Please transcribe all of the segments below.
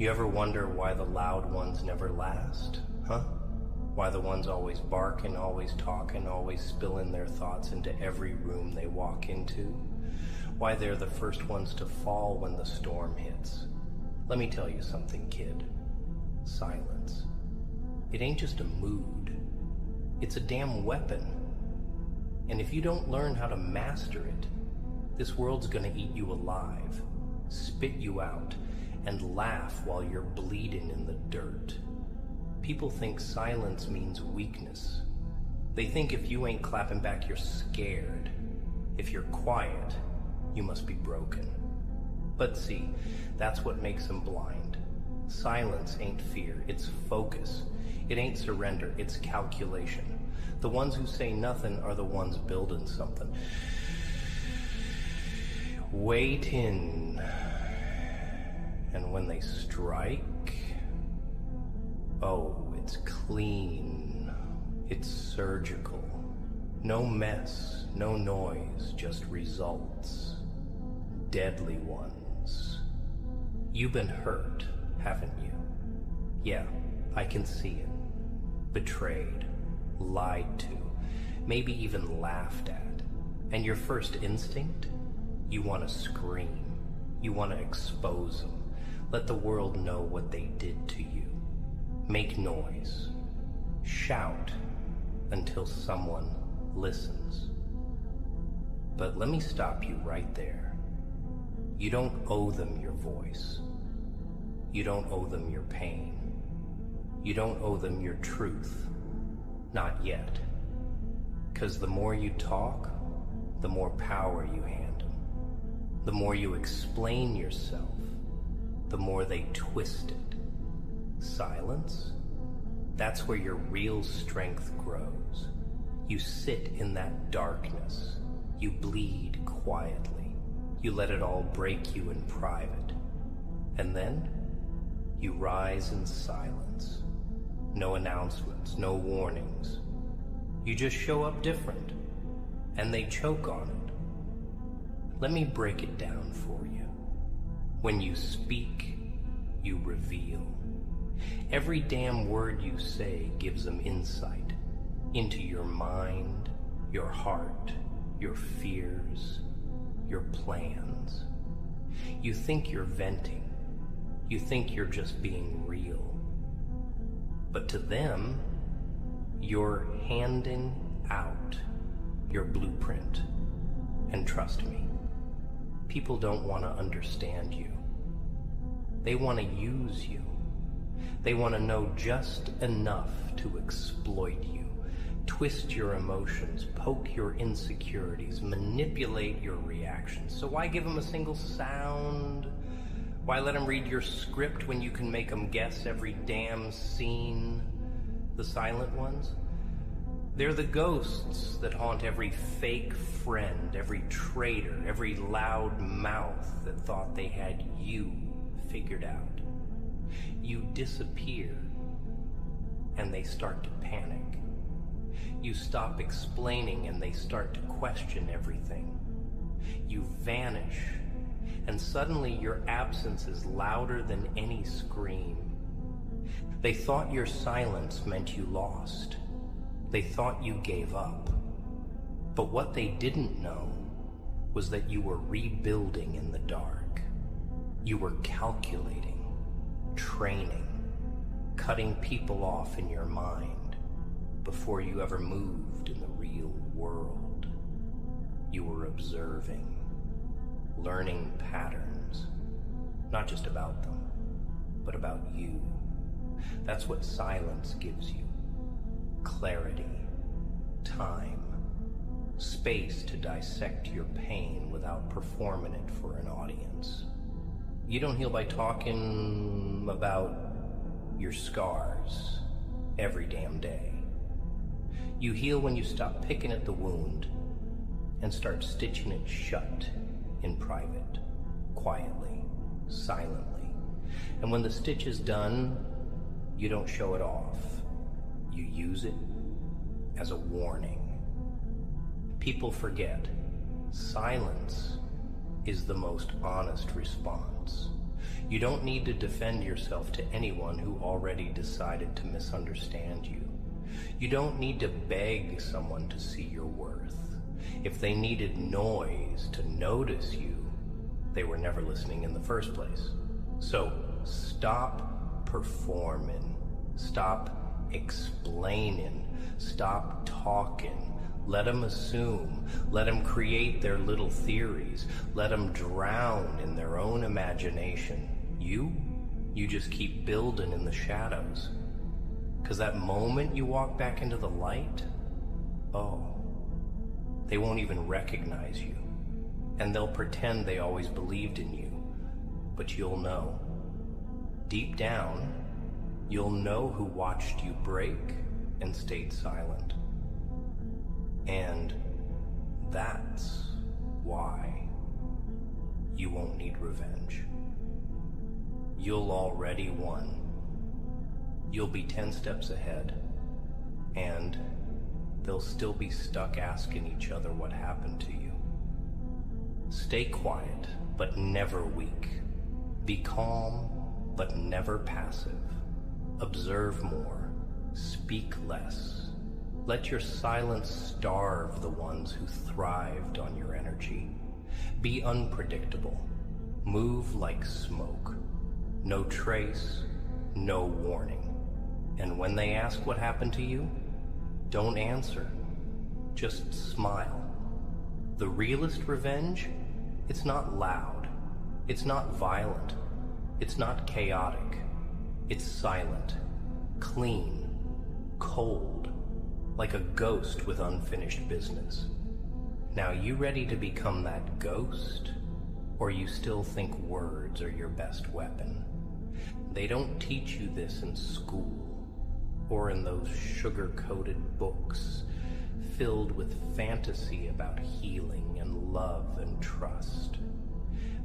You ever wonder why the loud ones never last, huh? Why the ones always barking, always talking, always spilling their thoughts into every room they walk into? Why they're the first ones to fall when the storm hits? Let me tell you something, kid. Silence. It ain't just a mood. It's a damn weapon. And if you don't learn how to master it, this world's gonna eat you alive, spit you out, and laugh while you're bleeding in the dirt. People think silence means weakness. They think if you ain't clapping back, you're scared. If you're quiet, you must be broken. But see, that's what makes them blind. Silence ain't fear, it's focus. It ain't surrender, it's calculation. The ones who say nothing are the ones building something. Wait in. And when they strike, oh, it's clean. It's surgical. No mess, no noise, just results. Deadly ones. You've been hurt, haven't you? Yeah, I can see it. Betrayed, lied to, maybe even laughed at. And your first instinct? You want to scream. You want to expose them. Let the world know what they did to you. Make noise. Shout until someone listens. But let me stop you right there. You don't owe them your voice. You don't owe them your pain. You don't owe them your truth. Not yet. 'Cause the more you talk, the more power you hand them. The more you explain yourself, the more they twist it. Silence? That's where your real strength grows. You sit in that darkness. You bleed quietly. You let it all break you in private. And then, you rise in silence. No announcements, no warnings. You just show up different, and they choke on it. Let me break it down for you. When you speak, you reveal. Every damn word you say gives them insight into your mind, your heart, your fears, your plans. You think you're venting. You think you're just being real. But to them, you're handing out your blueprint. And trust me, people don't want to understand you. They want to use you. They want to know just enough to exploit you, twist your emotions, poke your insecurities, manipulate your reactions. So why give them a single sound? Why let them read your script when you can make them guess every damn scene? The silent ones? They're the ghosts that haunt every fake friend, every traitor, every loud mouth that thought they had you figured out. You disappear, and they start to panic. You stop explaining, and they start to question everything. You vanish, and suddenly your absence is louder than any scream. They thought your silence meant you lost. They thought you gave up. But what they didn't know was that you were rebuilding in the dark. You were calculating, training, cutting people off in your mind before you ever moved in the real world. You were observing, learning patterns, not just about them, but about you. That's what silence gives you. Clarity, time, space to dissect your pain without performing it for an audience. You don't heal by talking about your scars every damn day. You heal when you stop picking at the wound and start stitching it shut in private, quietly, silently. And when the stitch is done, you don't show it off. You use it as a warning. People forget, silence is the most honest response. You don't need to defend yourself to anyone who already decided to misunderstand you. You don't need to beg someone to see your worth. If they needed noise to notice you, they were never listening in the first place. So stop performing. Stop explaining. Stop talking. Let them assume. Let them create their little theories. Let them drown in their own imagination. You just keep building in the shadows. Because that moment you walk back into the light, they won't even recognize you. And they'll pretend they always believed in you. But you'll know. Deep down, you'll know who watched you break and stayed silent. And that's why you won't need revenge. You'll already won. You'll be 10 steps ahead, and they'll still be stuck asking each other what happened to you. Stay quiet, but never weak. Be calm, but never passive. Observe more. Speak less. Let your silence starve the ones who thrived on your energy. Be unpredictable. Move like smoke. No trace, no warning. And when they ask what happened to you, don't answer. Just smile. The realest revenge, it's not loud. It's not violent. It's not chaotic. It's silent, clean, cold, like a ghost with unfinished business. Now, you ready to become that ghost? Or you still think words are your best weapon? They don't teach you this in school, or in those sugar-coated books filled with fantasy about healing and love and trust.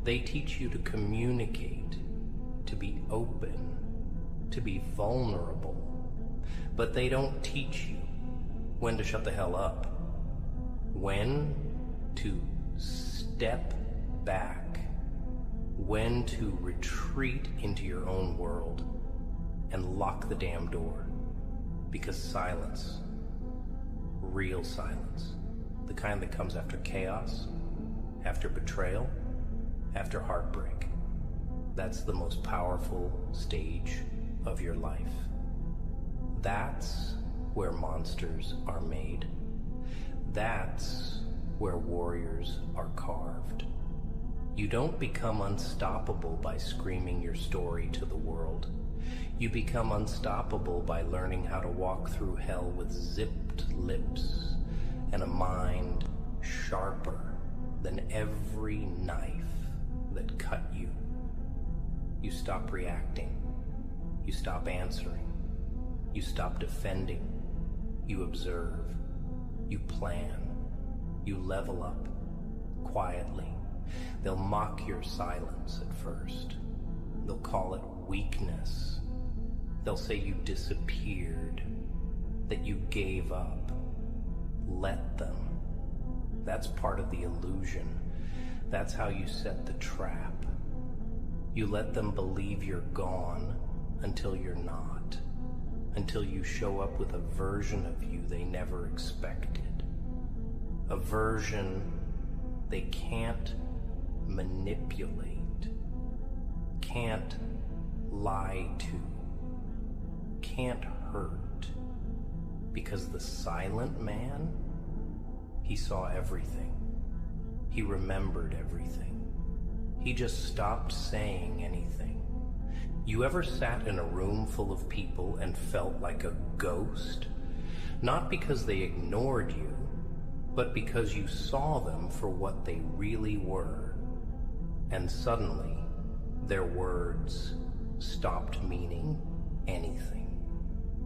They teach you to communicate, to be open, to be vulnerable, but they don't teach you when to shut the hell up, when to step back, when to retreat into your own world and lock the damn door. Because silence, real silence, the kind that comes after chaos, after betrayal, after heartbreak, that's the most powerful stage of your life. That's where monsters are made. That's where warriors are carved. You don't become unstoppable by screaming your story to the world. You become unstoppable by learning how to walk through hell with zipped lips and a mind sharper than every knife that cut you. You stop reacting. You stop answering. You stop defending. You observe. You plan. You level up quietly. They'll mock your silence at first. They'll call it weakness. They'll say you disappeared, that you gave up. Let them. That's part of the illusion. That's how you set the trap. You let them believe you're gone until you're not, until you show up with a version of you they never expected. A version they can't manipulate, can't lie to, can't hurt. Because the silent man, he saw everything. He remembered everything. He just stopped saying anything. You ever sat in a room full of people and felt like a ghost? Not because they ignored you, but because you saw them for what they really were. And suddenly, their words stopped meaning anything.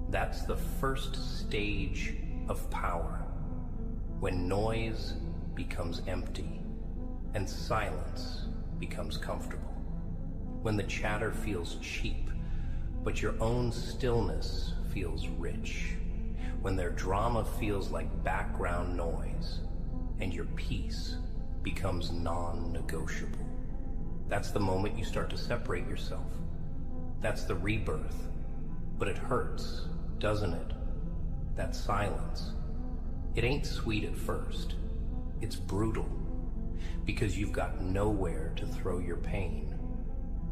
That's the first stage of power, when noise becomes empty and silence becomes comfortable. When the chatter feels cheap, but your own stillness feels rich. When their drama feels like background noise, and your peace becomes non-negotiable. That's the moment you start to separate yourself. That's the rebirth. But it hurts, doesn't it? That silence. It ain't sweet at first. It's brutal. Because you've got nowhere to throw your pain.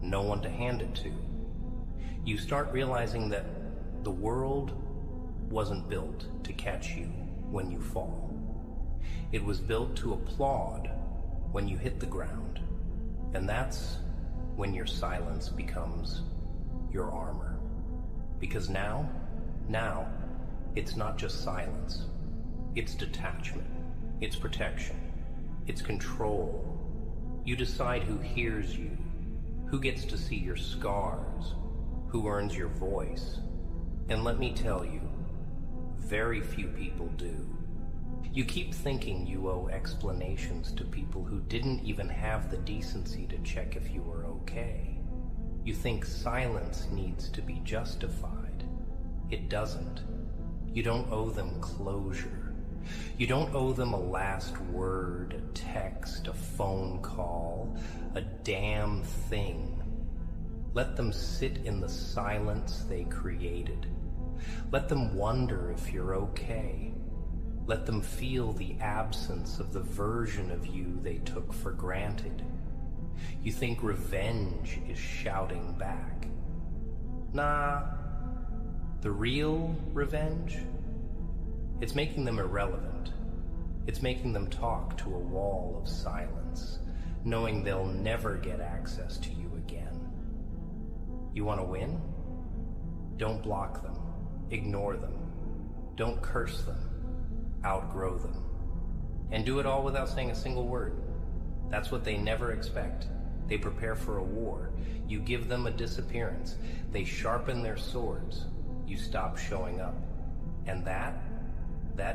No one to hand it to. You start realizing that the world wasn't built to catch you when you fall. It was built to applaud when you hit the ground. And that's when your silence becomes your armor. Because now, it's not just silence. It's detachment. It's protection. It's control. You decide who hears you, who gets to see your scars, who earns your voice. And let me tell you, very few people do. You keep thinking you owe explanations to people who didn't even have the decency to check if you were okay. You think silence needs to be justified. It doesn't. You don't owe them closure. You don't owe them a last word, a text, a phone call, a damn thing. Let them sit in the silence they created. Let them wonder if you're okay. Let them feel the absence of the version of you they took for granted. You think revenge is shouting back. Nah, the real revenge? It's making them irrelevant. It's making them talk to a wall of silence, knowing they'll never get access to you again. You want to win? Don't block them. Ignore them. Don't curse them. Outgrow them. And do it all without saying a single word. That's what they never expect. They prepare for a war. You give them a disappearance. They sharpen their swords. You stop showing up. And that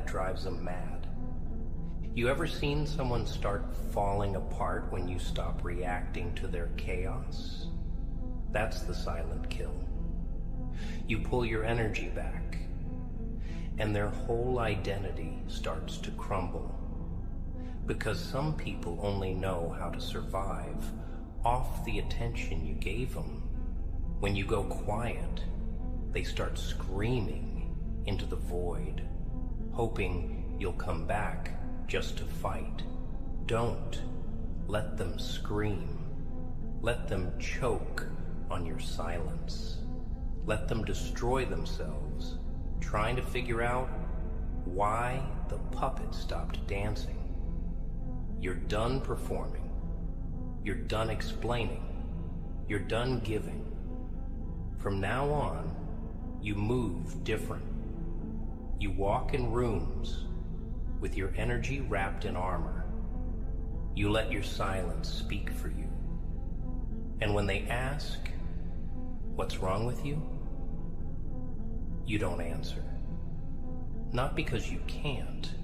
drives them mad. You ever seen someone start falling apart when you stop reacting to their chaos? That's the silent kill. You pull your energy back, and their whole identity starts to crumble. Because some people only know how to survive off the attention you gave them. When you go quiet, they start screaming into the void, hoping you'll come back just to fight. Don't let them scream. Let them choke on your silence. Let them destroy themselves, trying to figure out why the puppet stopped dancing. You're done performing. You're done explaining. You're done giving. From now on, you move different. You walk in rooms with your energy wrapped in armor. You let your silence speak for you. And when they ask, "What's wrong with you?" you don't answer. Not because you can't,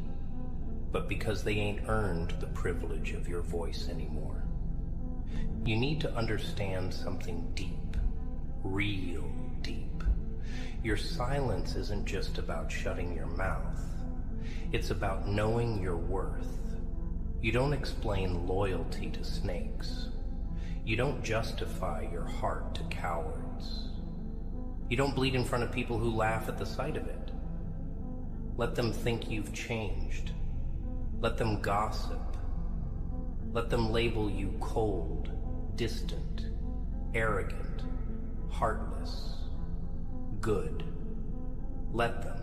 but because they ain't earned the privilege of your voice anymore. You need to understand something deep, real deep. Your silence isn't just about shutting your mouth. It's about knowing your worth. You don't explain loyalty to snakes. You don't justify your heart to cowards. You don't bleed in front of people who laugh at the sight of it. Let them think you've changed. Let them gossip. Let them label you cold, distant, arrogant, heartless, good. Let them.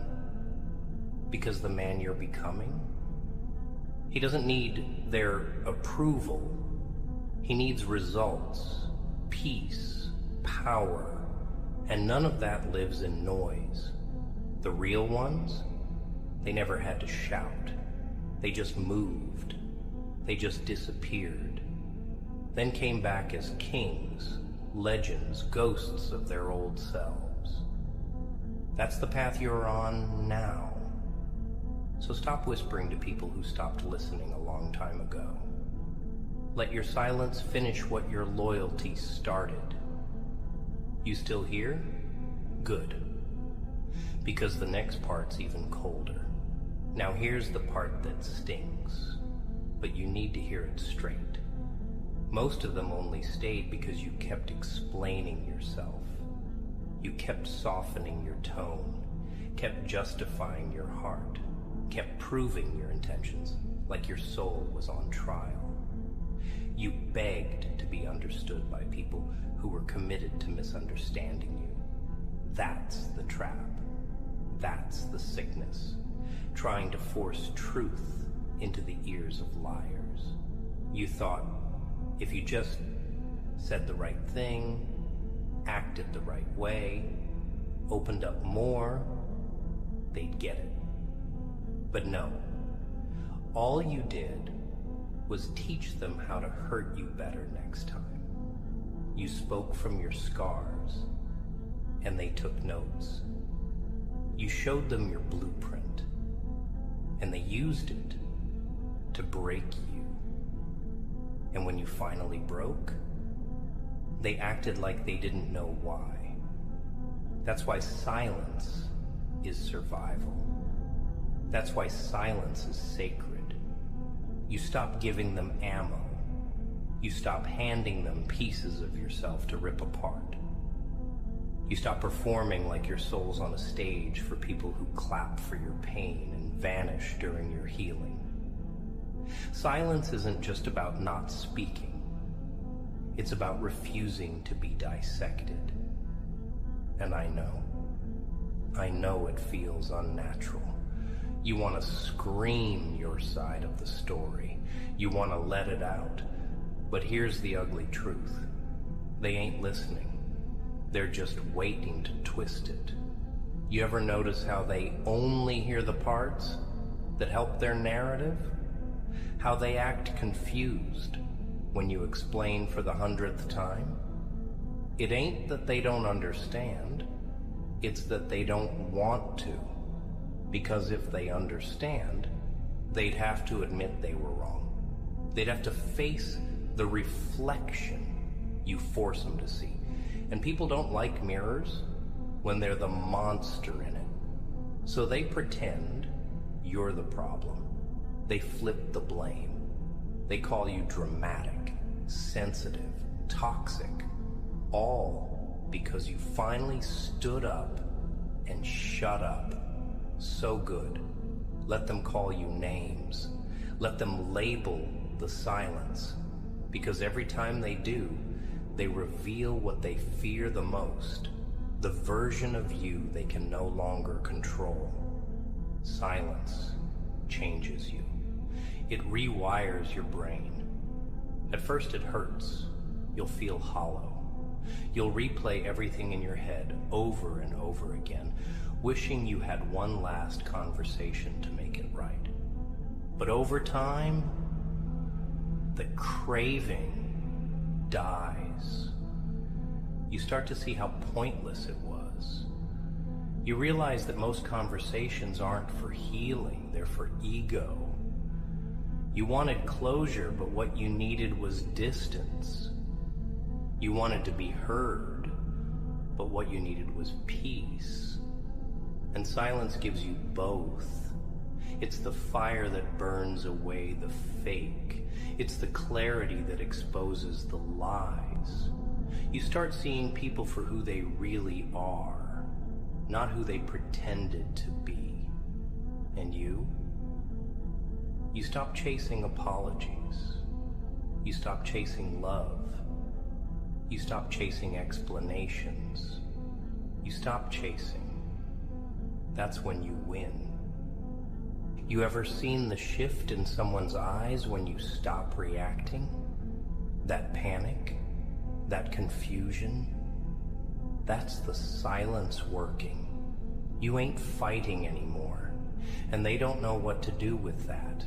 Because the man you're becoming, he doesn't need their approval. He needs results, peace, power, and none of that lives in noise. The real ones, they never had to shout. They just moved. They just disappeared. Then came back as kings, legends, ghosts of their old selves. That's the path you're on now. So stop whispering to people who stopped listening a long time ago. Let your silence finish what your loyalty started. You still here? Good. Because the next part's even colder. Now here's the part that stings, but you need to hear it straight. Most of them only stayed because you kept explaining yourself. You kept softening your tone, kept justifying your heart, kept proving your intentions like your soul was on trial. You begged to be understood by people who were committed to misunderstanding you. That's the trap. That's the sickness, trying to force truth into the ears of liars. You thought if you just said the right thing, acted the right way, opened up more, they'd get it. But no, all you did was teach them how to hurt you better next time. You spoke from your scars, and they took notes. You showed them your blueprint, and they used it to break you. And when you finally broke, they acted like they didn't know why. That's why silence is survival. That's why silence is sacred. You stop giving them ammo. You stop handing them pieces of yourself to rip apart. You stop performing like your soul's on a stage for people who clap for your pain and vanish during your healing. Silence isn't just about not speaking. It's about refusing to be dissected. And I know it feels unnatural. You want to scream your side of the story. You want to let it out. But here's the ugly truth. They ain't listening. They're just waiting to twist it. You ever notice how they only hear the parts that help their narrative? How they act confused when you explain for the 100th time? It ain't that they don't understand. It's that they don't want to. Because if they understand, they'd have to admit they were wrong. They'd have to face the reflection you force them to see. And people don't like mirrors when they're the monster in it. So they pretend you're the problem. They flip the blame. They call you dramatic, sensitive, toxic, all because you finally stood up and shut up. So good. Let them call you names. Let them label the silence. Because every time they do, they reveal what they fear the most, the version of you they can no longer control. Silence changes you. It rewires your brain. At first it hurts. You'll feel hollow. You'll replay everything in your head over and over again, wishing you had one last conversation to make it right. But over time, the craving dies. You start to see how pointless it was. You realize that most conversations aren't for healing, they're for ego. You wanted closure, but what you needed was distance. You wanted to be heard, but what you needed was peace. And silence gives you both. It's the fire that burns away the fake. It's the clarity that exposes the lies. You start seeing people for who they really are, not who they pretended to be. And you stop chasing apologies. You stop chasing love. You stop chasing explanations. You stop chasing. That's when you win. You ever seen the shift in someone's eyes when you stop reacting? That panic? That confusion? That's the silence working. You ain't fighting anymore, and they don't know what to do with that.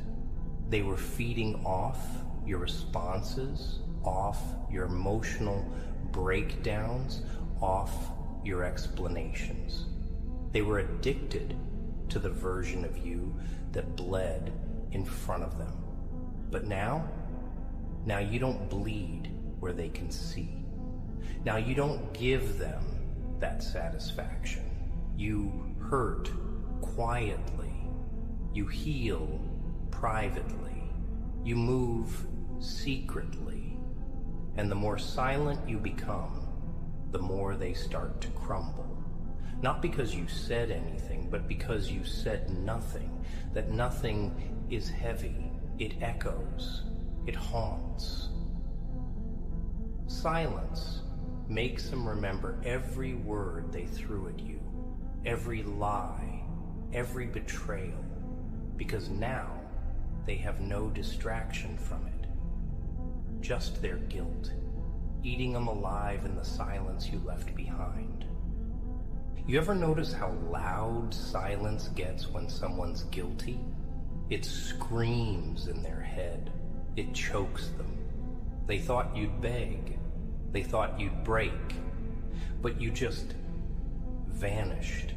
They were feeding off your responses, off your emotional breakdowns, off your explanations. They were addicted to the version of you that bled in front of them. But now you don't bleed where they can see. Now you don't give them that satisfaction. You hurt quietly. You heal privately. You move secretly. And the more silent you become, the more they start to crumble. Not because you said anything, but because you said nothing. That nothing is heavy. It echoes. It haunts. Silence makes them remember every word they threw at you, every lie, every betrayal, because now they have no distraction from it. Just their guilt, eating them alive in the silence you left behind. You ever notice how loud silence gets when someone's guilty? It screams in their head. It chokes them. They thought you'd beg. They thought you'd break. But you just vanished.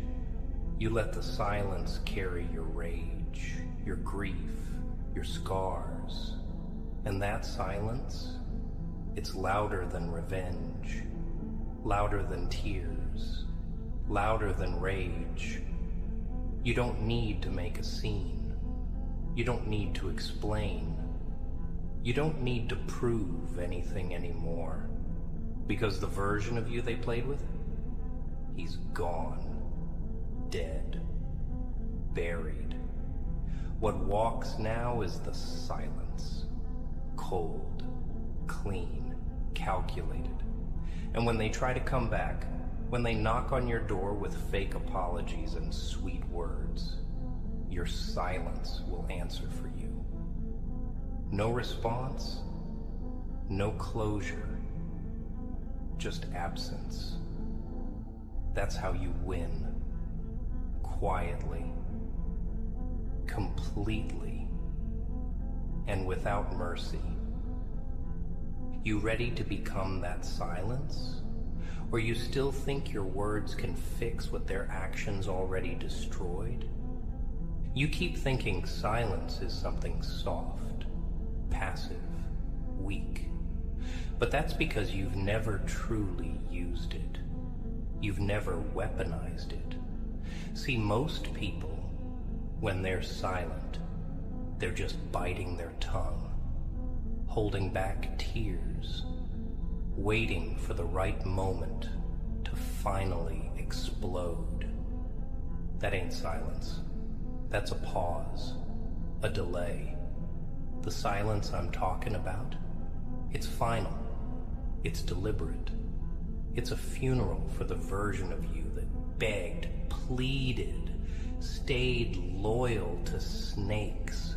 You let the silence carry your rage, your grief, your scars. And that silence, it's louder than revenge, louder than tears, louder than rage. You don't need to make a scene. You don't need to explain. You don't need to prove anything anymore. Because the version of you they played with, he's gone, dead, buried. What walks now is the silence. Cold, clean, calculated. And when they try to come back, when they knock on your door with fake apologies and sweet words, your silence will answer for you. No response, no closure, just absence. That's how you win. Quietly, completely, and without mercy. You ready to become that silence? Or you still think your words can fix what their actions already destroyed? You keep thinking silence is something soft, passive, weak. But that's because you've never truly used it. You've never weaponized it. See, most people, when they're silent, they're just biting their tongue, holding back tears, waiting for the right moment to finally explode. That ain't silence. That's a pause, a delay. The silence I'm talking about, it's final. It's deliberate. It's a funeral for the version of you that begged, pleaded, stayed loyal to snakes,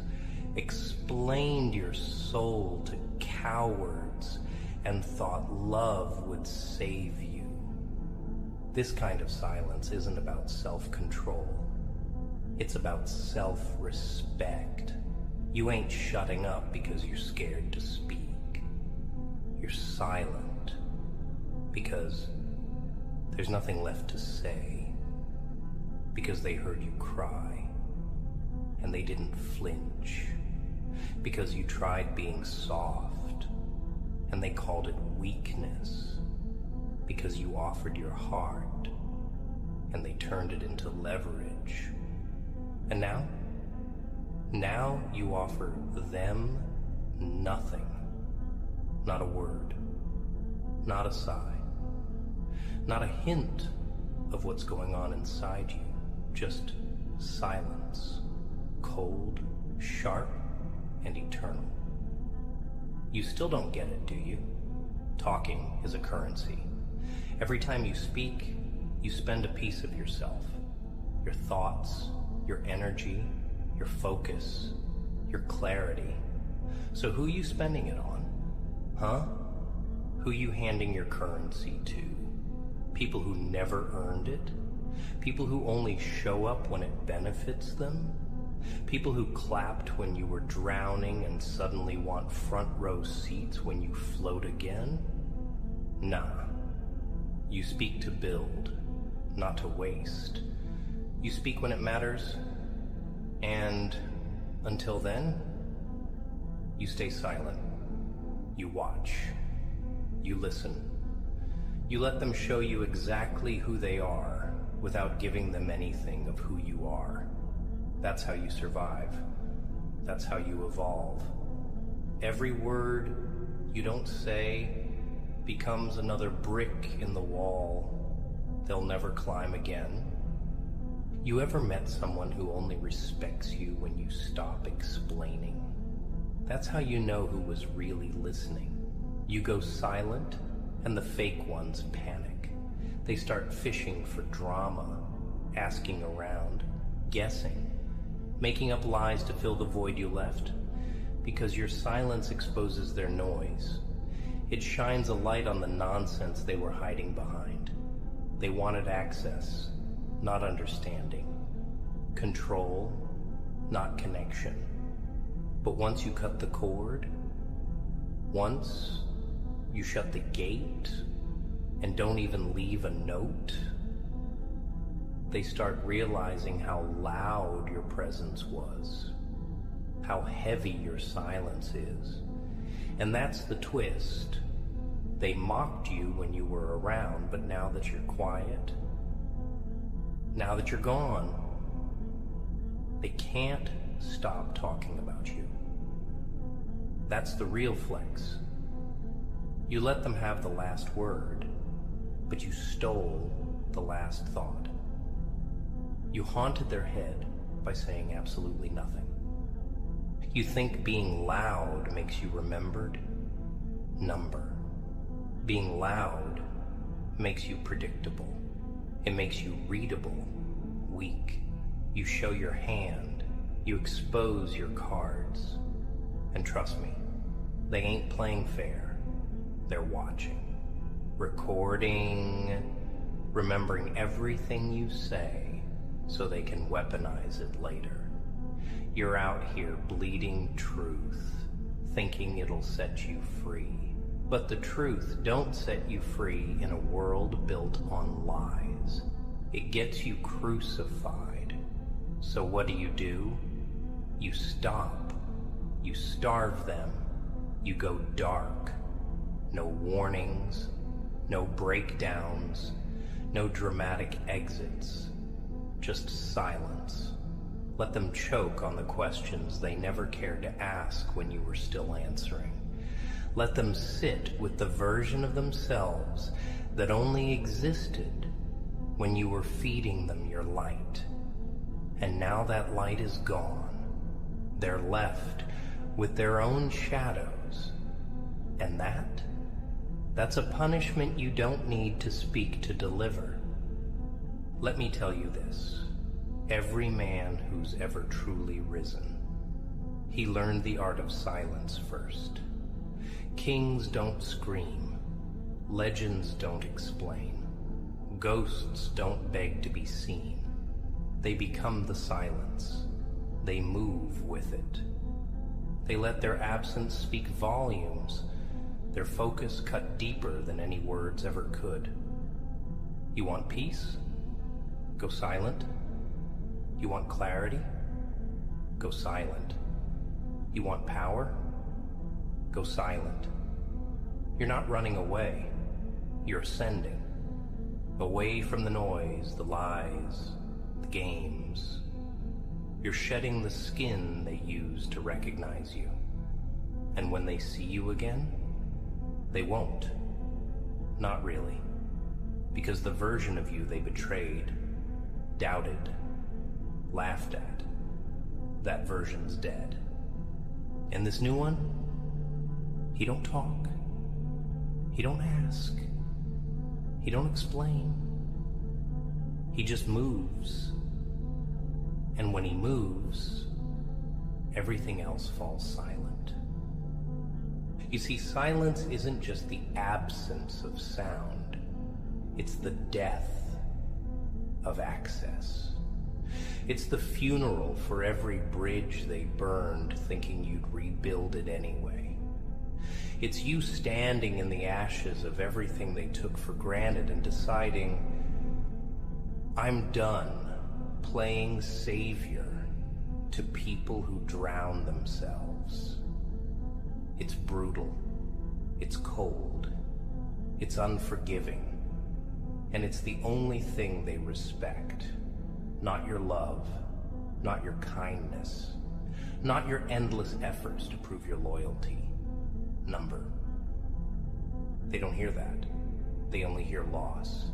explained your soul to cowards, and thought love would save you. This kind of silence isn't about self-control. It's about self-respect. You ain't shutting up because you're scared to speak. You're silent because there's nothing left to say, because they heard you cry and they didn't flinch, because you tried being soft and they called it weakness, because you offered your heart and they turned it into leverage. And now you offer them nothing. Not a word, not a sigh, not a hint of what's going on inside you, just silence, cold, sharp, and eternal. You still don't get it, do you? Talking is a currency. Every time you speak, you spend a piece of yourself, your thoughts, your energy, your focus, your clarity. So who are you spending it on? Huh? Who you handing your currency to? People who never earned it? People who only show up when it benefits them? People who clapped when you were drowning and suddenly want front row seats when you float again? Nah. You speak to build, not to waste. You speak when it matters, and until then, you stay silent. You watch. You listen. You let them show you exactly who they are without giving them anything of who you are. That's how you survive. That's how you evolve. Every word you don't say becomes another brick in the wall they'll never climb again. You ever met someone who only respects you when you stop explaining? That's how you know who was really listening. You go silent, and the fake ones panic. They start fishing for drama, asking around, guessing, making up lies to fill the void you left, because your silence exposes their noise. It shines a light on the nonsense they were hiding behind. They wanted access, not understanding. Control, not connection. But once you cut the cord, once you shut the gate and don't even leave a note, they start realizing how loud your presence was, how heavy your silence is. And that's the twist. They mocked you when you were around, but now that you're quiet, now that you're gone, they can't stop talking about you. That's the real flex. You let them have the last word, but you stole the last thought. You haunted their head by saying absolutely nothing. You think being loud makes you remembered? Number. Being loud makes you predictable. It makes you readable, weak. You show your hand. You expose your cards. And trust me, they ain't playing fair. They're watching, recording, remembering everything you say so they can weaponize it later. You're out here bleeding truth, thinking it'll set you free. But the truth don't set you free in a world built on lies. It gets you crucified. So what do? You stop. You starve them. You go dark. No warnings, no breakdowns, no dramatic exits. Just silence. Let them choke on the questions they never cared to ask when you were still answering. Let them sit with the version of themselves that only existed when you were feeding them your light. And now that light is gone. They're left with their own shadows. And that's a punishment you don't need to speak to deliver. Let me tell you this. Every man who's ever truly risen, he learned the art of silence first. Kings don't scream. Legends don't explain. Ghosts don't beg to be seen. They become the silence. They move with it. They let their absence speak volumes. Their focus cut deeper than any words ever could. You want peace? Go silent. You want clarity? Go silent. You want power? Go silent. You're not running away. You're ascending. Away from the noise, the lies, the games. You're shedding the skin they use to recognize you. And when they see you again, they won't. Not really. Because the version of you they betrayed, doubted, laughed at, that version's dead. And this new one, he don't talk. He don't ask. He don't explain. He just moves. And when he moves, everything else falls silent. You see, silence isn't just the absence of sound. It's the death of access. It's the funeral for every bridge they burned, thinking you'd rebuild it anyway. It's you standing in the ashes of everything they took for granted and deciding, I'm done playing savior to people who drown themselves. It's brutal. It's cold. It's unforgiving. And it's the only thing they respect. Not your love, not your kindness, not your endless efforts to prove your loyalty. Number. They don't hear that. They only hear loss.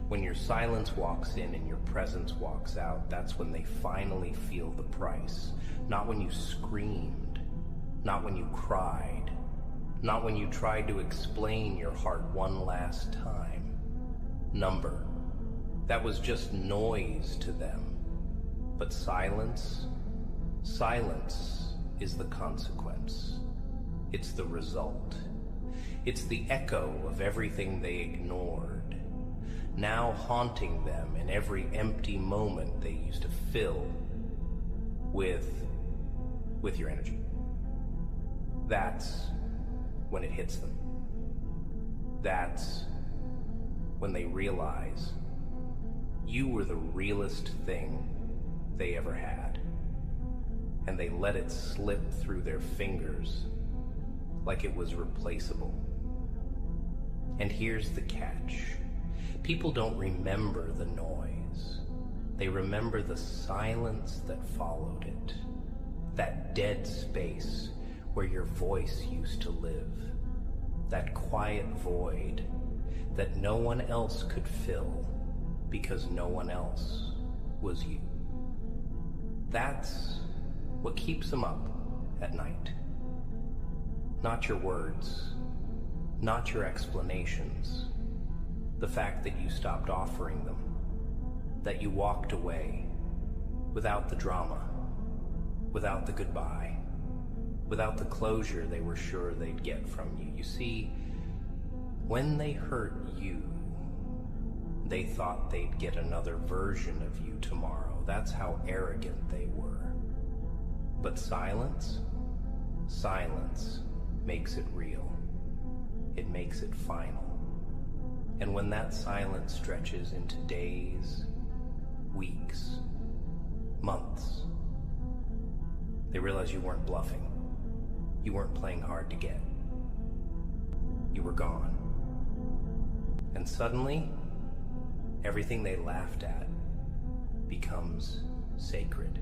When your silence walks in and your presence walks out, that's when they finally feel the price. Not when you screamed, not when you cried, not when you tried to explain your heart one last time. Number. That was just noise to them. But silence is the consequence. It's the result. It's the echo of everything they ignored, now haunting them in every empty moment they used to fill with your energy. That's when it hits them. That's when they realize you were the realest thing they ever had, and they let it slip through their fingers like it was replaceable. And here's the catch. People don't remember the noise. They remember the silence that followed it. That dead space where your voice used to live. That quiet void that no one else could fill because no one else was you. That's what keeps them up at night. Not your words, not your explanations, the fact that you stopped offering them, that you walked away without the drama, without the goodbye, without the closure they were sure they'd get from you. You see, when they hurt you, they thought they'd get another version of you tomorrow. That's how arrogant they were. But silence makes it real. It makes it final. And when that silence stretches into days, weeks, months, they realize you weren't bluffing. You weren't playing hard to get. You were gone. And suddenly, everything they laughed at becomes sacred.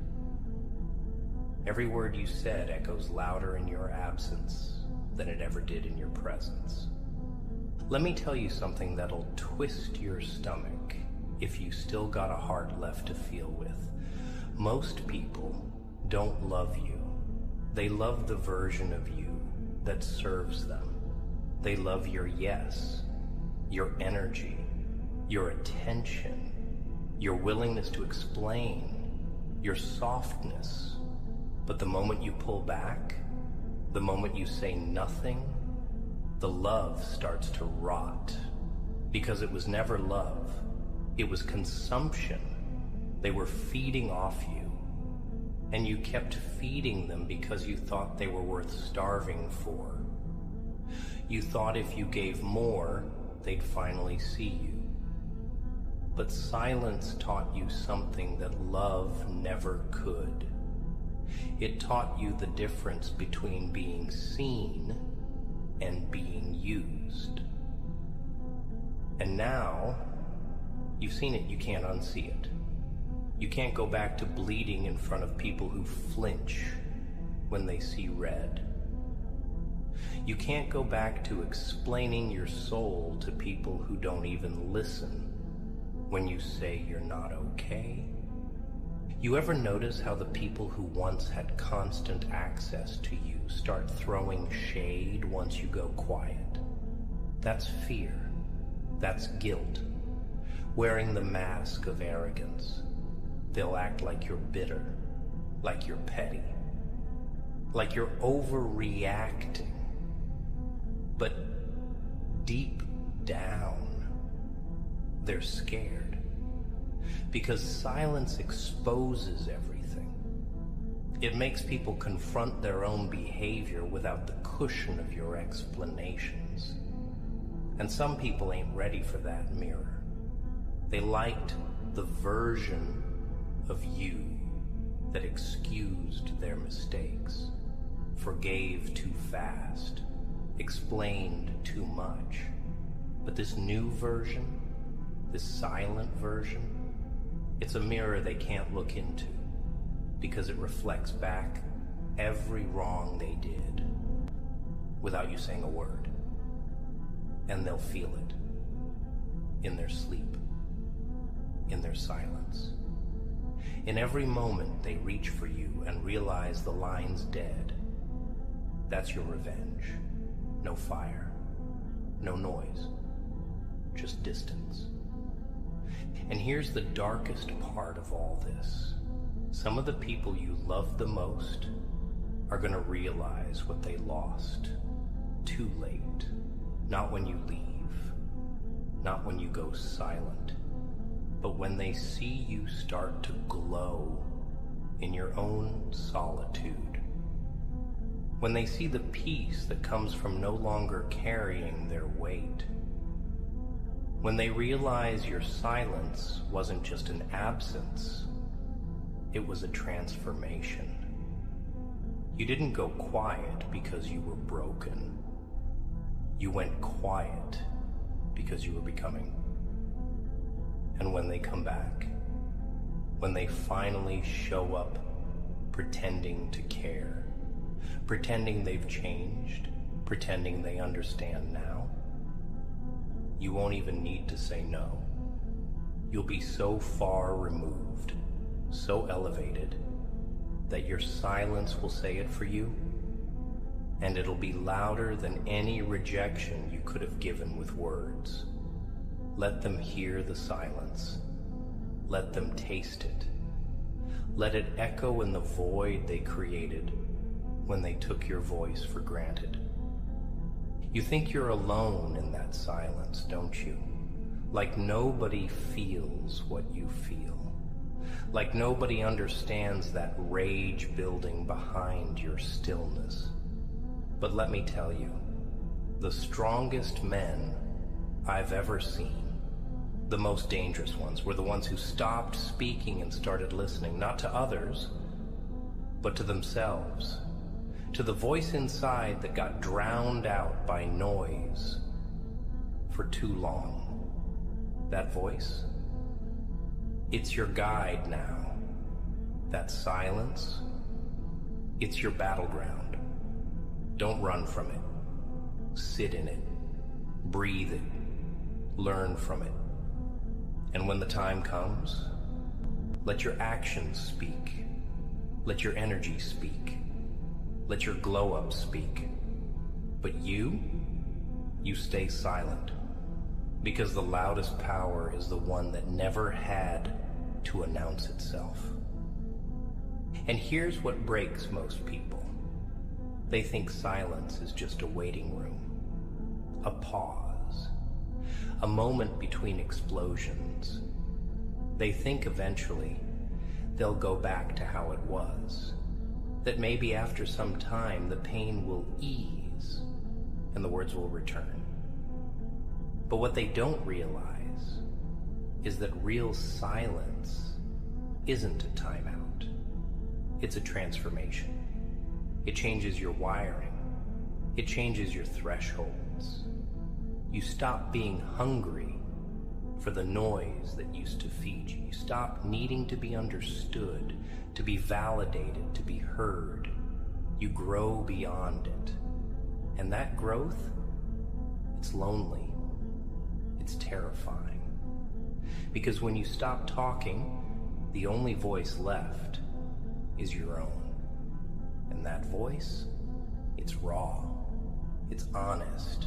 Every word you said echoes louder in your absence than it ever did in your presence. Let me tell you something that'll twist your stomach if you still got a heart left to feel with. Most people don't love you. They love the version of you that serves them. They love your yes, your energy, your attention, your willingness to explain, your softness. But the moment you pull back, the moment you say nothing, the love starts to rot. Because it was never love. It was consumption. They were feeding off you. And you kept feeding them because you thought they were worth starving for. You thought if you gave more, they'd finally see you. But silence taught you something that love never could. It taught you the difference between being seen and being used. And now, you've seen it, you can't unsee it. You can't go back to bleeding in front of people who flinch when they see red. You can't go back to explaining your soul to people who don't even listen when you say you're not okay. You ever notice how the people who once had constant access to you start throwing shade once you go quiet? That's fear. That's guilt. Wearing the mask of arrogance. They'll act like you're bitter, like you're petty, like you're overreacting. But deep down, they're scared. Because silence exposes everything. It makes people confront their own behavior without the cushion of your explanations. And some people ain't ready for that mirror. They liked the version of you that excused their mistakes, forgave too fast, explained too much. But this new version, this silent version, it's a mirror they can't look into because it reflects back every wrong they did without you saying a word. and they'll feel it in their sleep, in their silence. In every moment they reach for you and realize the line's dead. That's your revenge. No fire, no noise, just distance. And here's the darkest part of all this. Some of the people you love the most are going to realize what they lost too late. Not when you leave, not when you go silent, but when they see you start to glow in your own solitude. When they see the peace that comes from no longer carrying their weight. When they realize your silence wasn't just an absence, it was a transformation. You didn't go quiet because you were broken. You went quiet because you were becoming. And when they come back, when they finally show up pretending to care, pretending they've changed, pretending they understand now, you won't even need to say no. You'll be so far removed, so elevated, that your silence will say it for you, and it'll be louder than any rejection you could have given with words. Let them hear the silence. Let them taste it. Let it echo in the void they created when they took your voice for granted. You think you're alone in that silence, don't you? Like nobody feels what you feel. Like nobody understands that rage building behind your stillness. But let me tell you, the strongest men I've ever seen, the most dangerous ones, were the ones who stopped speaking and started listening, not to others, but to themselves, to the voice inside that got drowned out by noise for too long. That voice, it's your guide now. That silence, it's your battleground. Don't run from it. Sit in it. Breathe it. Learn from it. And when the time comes, let your actions speak. Let your energy speak. Let your glow up speak. But you stay silent, because the loudest power is the one that never had to announce itself. And here's what breaks most people. They think silence is just a waiting room, a pause, a moment between explosions. They think eventually they'll go back to how it was, that maybe after some time the pain will ease and the words will return. But what they don't realize is that real silence isn't a timeout. It's a transformation. It changes your wiring. It changes your thresholds. You stop being hungry for the noise that used to feed you. You stop needing to be understood, to be validated, to be heard. You grow beyond it. And that growth, it's lonely. It's terrifying. Because when you stop talking, the only voice left is your own. And that voice, it's raw. It's honest.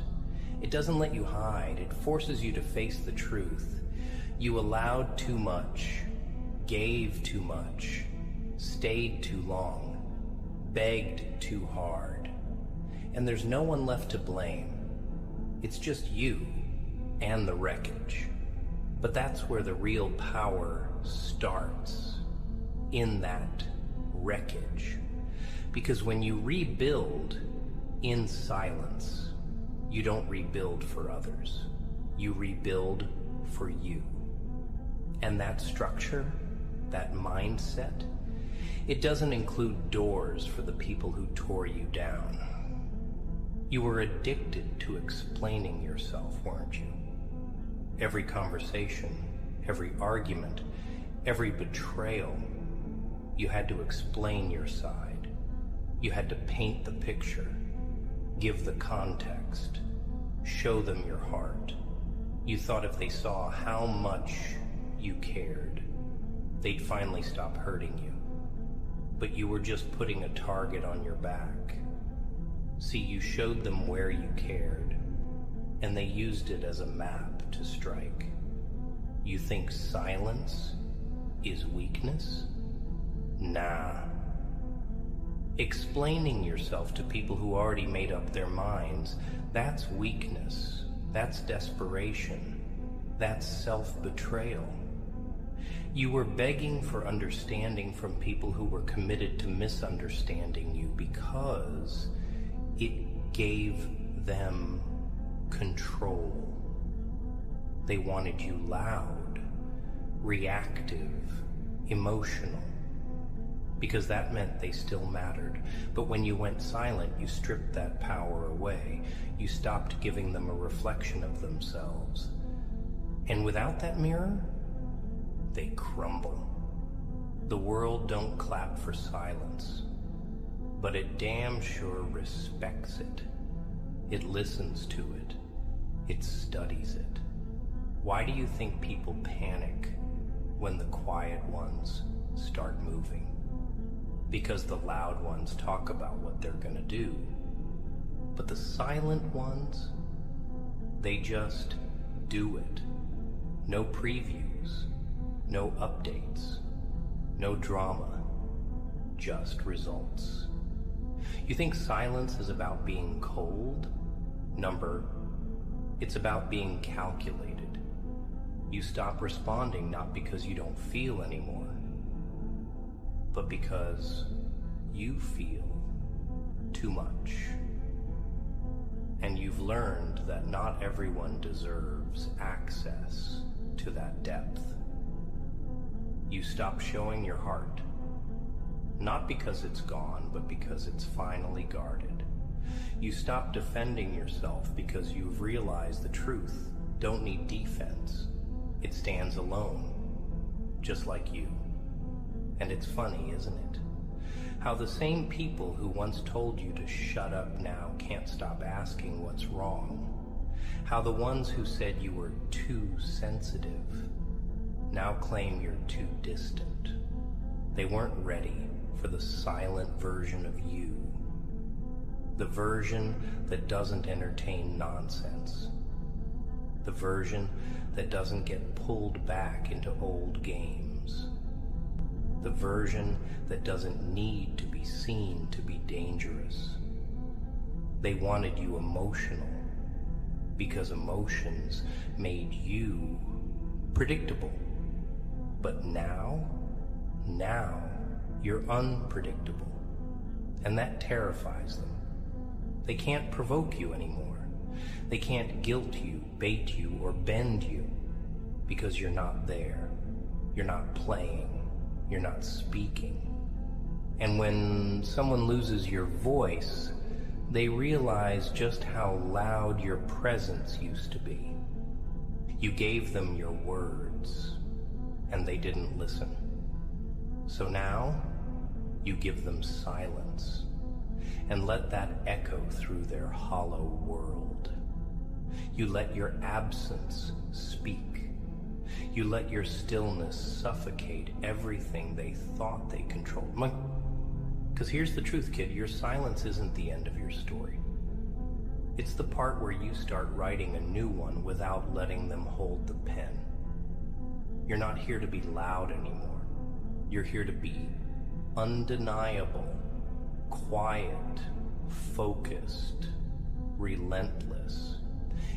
It doesn't let you hide. It forces you to face the truth. You allowed too much, gave too much, stayed too long, begged too hard. And there's no one left to blame. It's just you and the wreckage. But that's where the real power starts, in that wreckage. Because when you rebuild in silence, you don't rebuild for others. You rebuild for you. And that structure, that mindset, it doesn't include doors for the people who tore you down. You were addicted to explaining yourself, weren't you? Every conversation, every argument, every betrayal, you had to explain your side. You had to paint the picture, give the context, Show them your heart. You thought if they saw how much you cared, they'd finally stop hurting you. But you were just putting a target on your back. See, you showed them where you cared, and they used it as a map to strike. You think silence is weakness? Nah. Explaining yourself to people who already made up their minds, that's weakness. That's desperation. That's self-betrayal. You were begging for understanding from people who were committed to misunderstanding you because it gave them control. They wanted you loud, reactive, emotional, because that meant they still mattered. But when you went silent, you stripped that power away. You stopped giving them a reflection of themselves. And without that mirror, they crumble. The world don't clap for silence, but it damn sure respects it. It listens to it. It studies it. Why do you think people panic when the quiet ones start moving? Because the loud ones talk about what they're gonna do. But the silent ones, they just do it. No previews, no updates, no drama, just results. You think silence is about being cold? It's about being calculated. You stop responding not because you don't feel anymore, but because you feel too much. And you've learned that not everyone deserves access to that depth. You stop showing your heart, not because it's gone, but because it's finally guarded. You stop defending yourself because you've realized the truth don't need defense. It stands alone, just like you. And it's funny, isn't it? How the same people who once told you to shut up now can't stop asking what's wrong. How the ones who said you were too sensitive now claim you're too distant. They weren't ready for the silent version of you. The version that doesn't entertain nonsense. The version that doesn't get pulled back into old games. The version that doesn't need to be seen to be dangerous. They wanted you emotional because emotions made you predictable. But now you're unpredictable, and that terrifies them. They can't provoke you anymore. They can't guilt you, bait you, or bend you because you're not there. You're not playing. You're not speaking. And when someone loses your voice, they realize just how loud your presence used to be. You gave them your words, and they didn't listen. So now, you give them silence, and let that echo through their hollow world. You let your absence speak. You let your stillness suffocate everything they thought they controlled. Because here's the truth, kid, your silence isn't the end of your story. It's the part where you start writing a new one without letting them hold the pen. You're not here to be loud anymore. You're here to be undeniable, quiet, focused, relentless.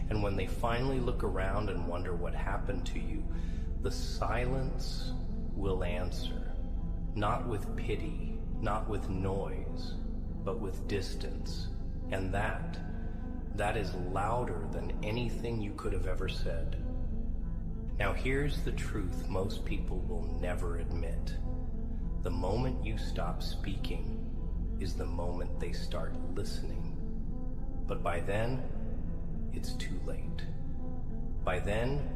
And when they finally look around and wonder what happened to you, the silence will answer. Not with pity, not with noise, but with distance. And that is louder than anything you could have ever said. Now here's the truth most people will never admit. The moment you stop speaking is the moment they start listening. But by then, it's too late. By then,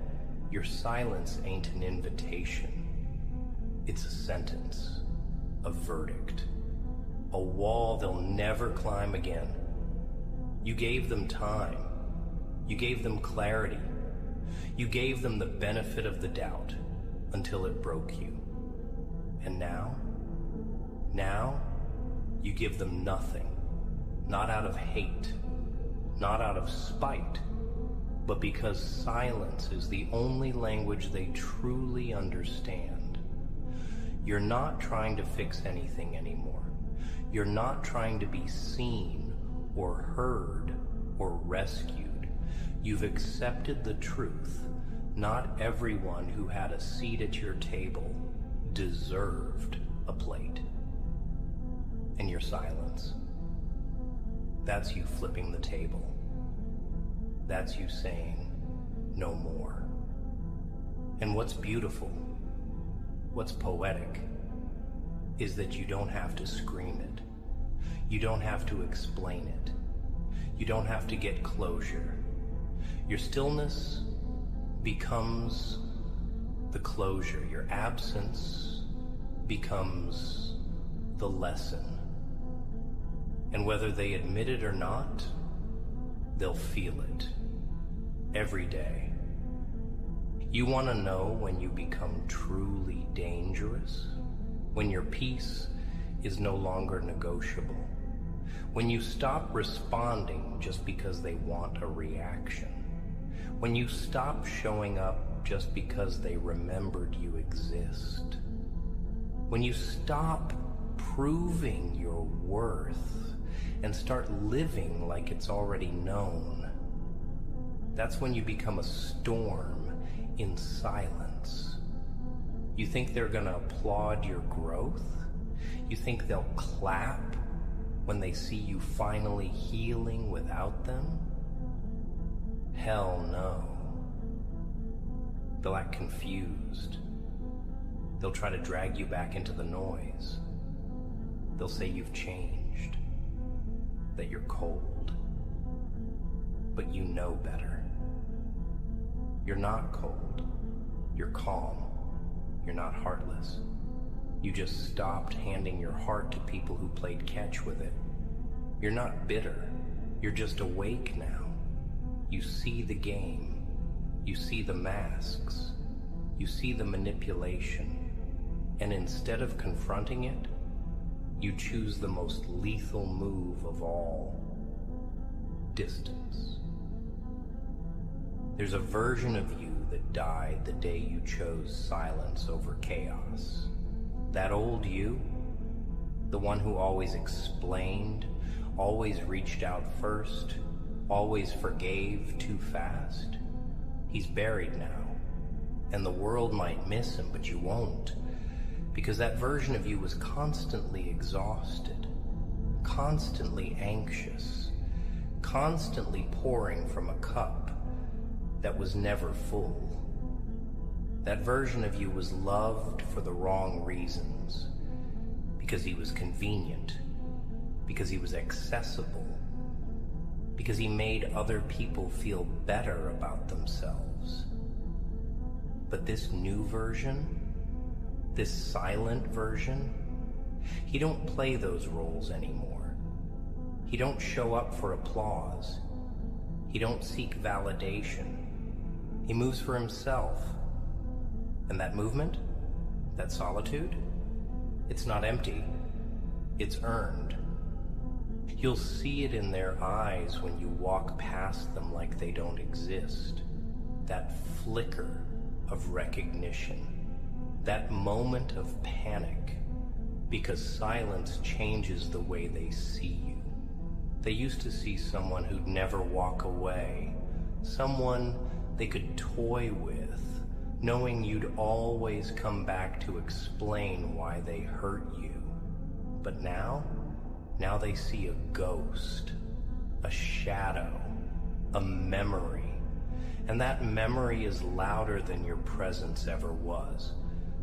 your silence ain't an invitation. It's a sentence, a verdict, a wall they'll never climb again. You gave them time. You gave them clarity. You gave them the benefit of the doubt until it broke you. And now you give them nothing, not out of hate, not out of spite, but because silence is the only language they truly understand. You're not trying to fix anything anymore. You're not trying to be seen or heard or rescued. You've accepted the truth. Not everyone who had a seat at your table deserved a plate. And your silence, that's you flipping the table. That's you saying no more. And what's beautiful, what's poetic, is that you don't have to scream it. You don't have to explain it. You don't have to get closure. Your stillness becomes the closure. Your absence becomes the lesson. And whether they admit it or not, they'll feel it every day. You want to know when you become truly dangerous? When your peace is no longer negotiable. When you stop responding just because they want a reaction. When you stop showing up just because they remembered you exist. When you stop proving your worth and start living like it's already known. That's when you become a storm in silence. You think they're gonna applaud your growth? You think they'll clap when they see you finally healing without them? Hell no. They'll act confused. They'll try to drag you back into the noise. They'll say you've changed, that you're cold, but you know better. You're not cold. You're calm. You're not heartless. You just stopped handing your heart to people who played catch with it. You're not bitter. You're just awake now. You see the game. You see the masks. You see the manipulation. And instead of confronting it, you choose the most lethal move of all: distance. There's a version of you that died the day you chose silence over chaos. That old you, the one who always explained, always reached out first, always forgave too fast, he's buried now. And the world might miss him, but you won't. Because that version of you was constantly exhausted, constantly anxious, constantly pouring from a cup that was never full. That version of you was loved for the wrong reasons, because he was convenient, because he was accessible, because he made other people feel better about themselves. But this new version, this silent version, he don't play those roles anymore. He don't show up for applause. He don't seek validation. He moves for himself. And that movement, that solitude, it's not empty. It's earned. You'll see it in their eyes when you walk past them like they don't exist. That flicker of recognition. That moment of panic, because silence changes the way they see you. They used to see someone who'd never walk away, someone they could toy with, knowing you'd always come back to explain why they hurt you. But now they see a ghost, a shadow, a memory, and that memory is louder than your presence ever was.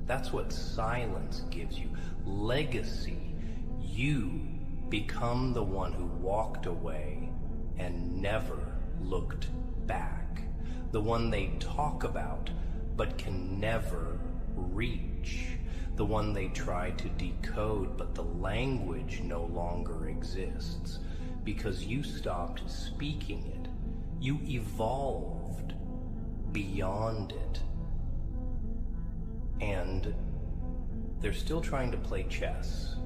That's what silence gives you. Legacy. You become the one who walked away and never looked back. The one they talk about but can never reach. The one they try to decode, but the language no longer exists because you stopped speaking it. You evolved beyond it. And they're still trying to play chess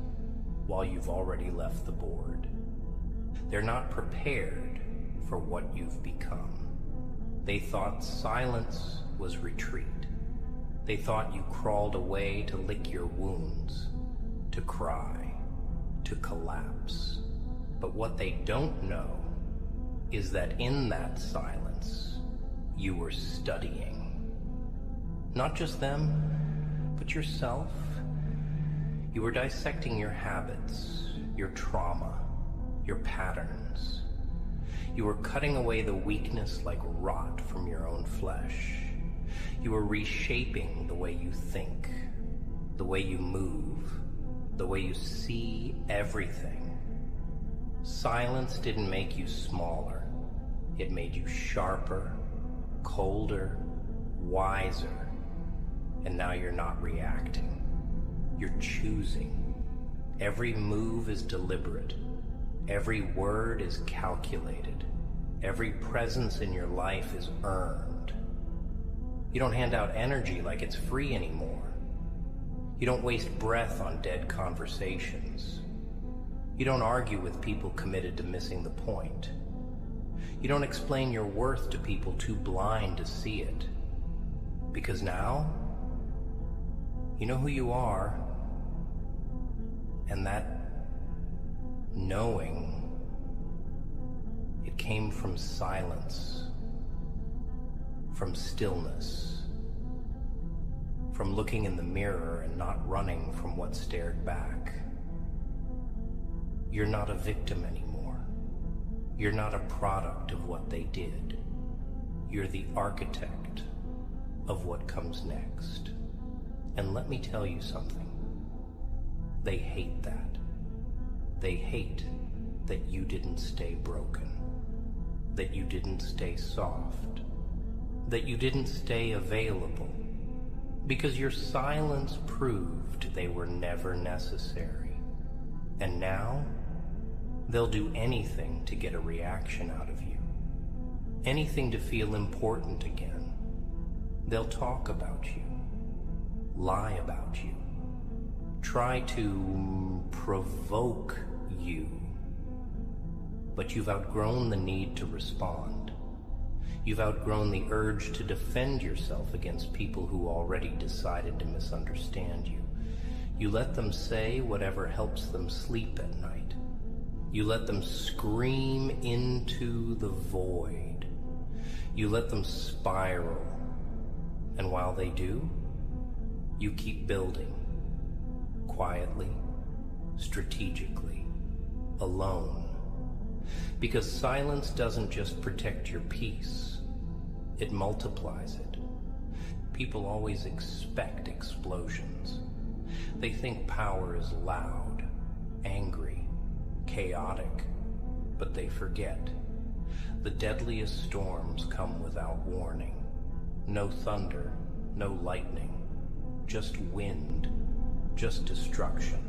while you've already left the board. They're not prepared for what you've become. They thought silence was retreat. They thought you crawled away to lick your wounds, to cry, to collapse. But what they don't know is that in that silence, you were studying. Not just them, but yourself. You were dissecting your habits, your trauma, your patterns. You were cutting away the weakness like rot from your own flesh. You were reshaping the way you think, the way you move, the way you see everything. Silence didn't make you smaller. It made you sharper, colder, wiser. And now you're not reacting. You're choosing. Every move is deliberate. Every word is calculated. Every presence in your life is earned. You don't hand out energy like it's free anymore. You don't waste breath on dead conversations. You don't argue with people committed to missing the point. You don't explain your worth to people too blind to see it. Because now, you know who you are, and that knowing, it came from silence, from stillness, from looking in the mirror and not running from what stared back. You're not a victim anymore. You're not a product of what they did. You're the architect of what comes next. And let me tell you something. They hate that. They hate that you didn't stay broken, that you didn't stay soft, that you didn't stay available, because your silence proved they were never necessary. And now, they'll do anything to get a reaction out of you, anything to feel important again. They'll talk about you, lie about you, try to provoke you, but you've outgrown the need to respond. You've outgrown the urge to defend yourself against people who already decided to misunderstand you. You let them say whatever helps them sleep at night. You let them scream into the void. You let them spiral. And while they do, you keep building, quietly, strategically, alone. Because silence doesn't just protect your peace, it multiplies it. People always expect explosions. They think power is loud, angry, chaotic, but they forget. The deadliest storms come without warning. No thunder, no lightning, just wind, just destruction,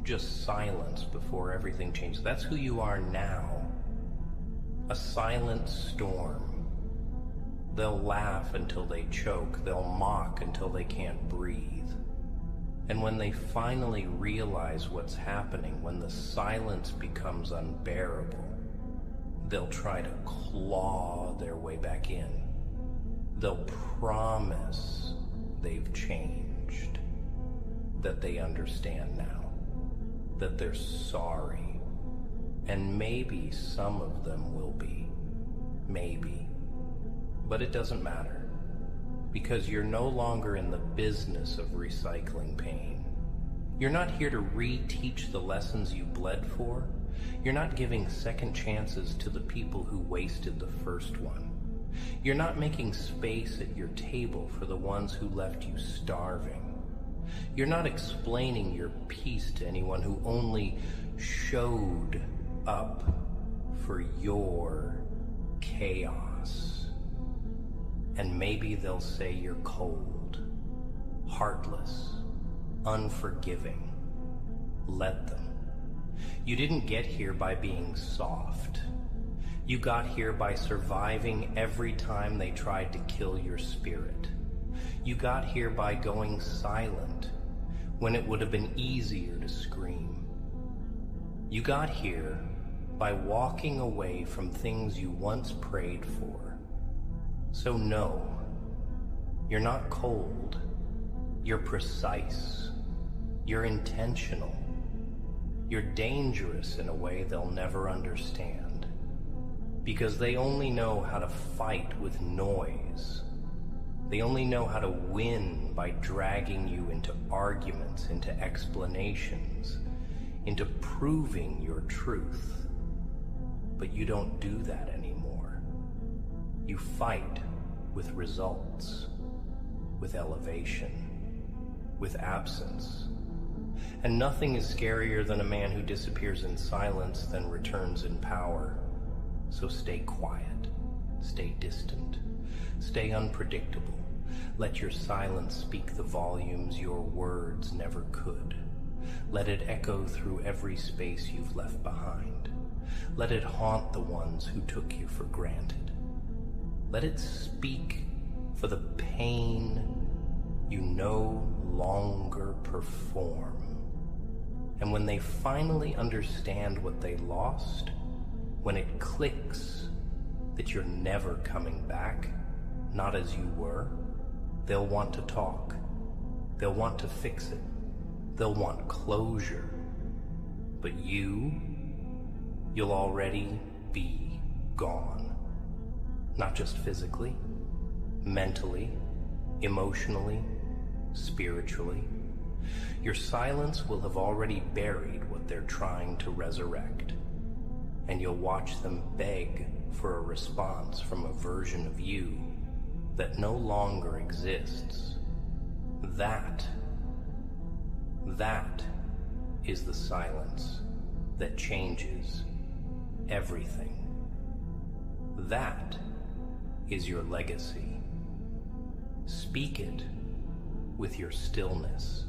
just silence before everything changes. That's who you are now. A silent storm. They'll laugh until they choke. They'll mock until they can't breathe. And when they finally realize what's happening, when the silence becomes unbearable, they'll try to claw their way back in. They'll promise they've changed, that they understand now, that they're sorry. And maybe some of them will be. Maybe. But it doesn't matter. Because you're no longer in the business of recycling pain. You're not here to reteach the lessons you bled for. You're not giving second chances to the people who wasted the first one. You're not making space at your table for the ones who left you starving. You're not explaining your peace to anyone who only showed up for your chaos. And maybe they'll say you're cold, heartless, unforgiving. Let them. You didn't get here by being soft. You got here by surviving every time they tried to kill your spirit. You got here by going silent when it would have been easier to scream. You got here by walking away from things you once prayed for. So no, you're not cold. You're precise. You're intentional. You're dangerous in a way they'll never understand, because they only know how to fight with noise. They only know how to win by dragging you into arguments, into explanations, into proving your truth. But you don't do that anymore. You fight with results, with elevation, with absence. And nothing is scarier than a man who disappears in silence than returns in power. So stay quiet, stay distant, stay unpredictable. Let your silence speak the volumes your words never could. Let it echo through every space you've left behind. Let it haunt the ones who took you for granted. Let it speak for the pain you no longer perform. And when they finally understand what they lost, when it clicks that you're never coming back, not as you were, they'll want to talk. They'll want to fix it. They'll want closure. But you'll already be gone. Not just physically, mentally, emotionally, spiritually. Your silence will have already buried what they're trying to resurrect, and you'll watch them beg for a response from a version of you that no longer exists. That is the silence that changes everything. That is your legacy. Speak it with your stillness.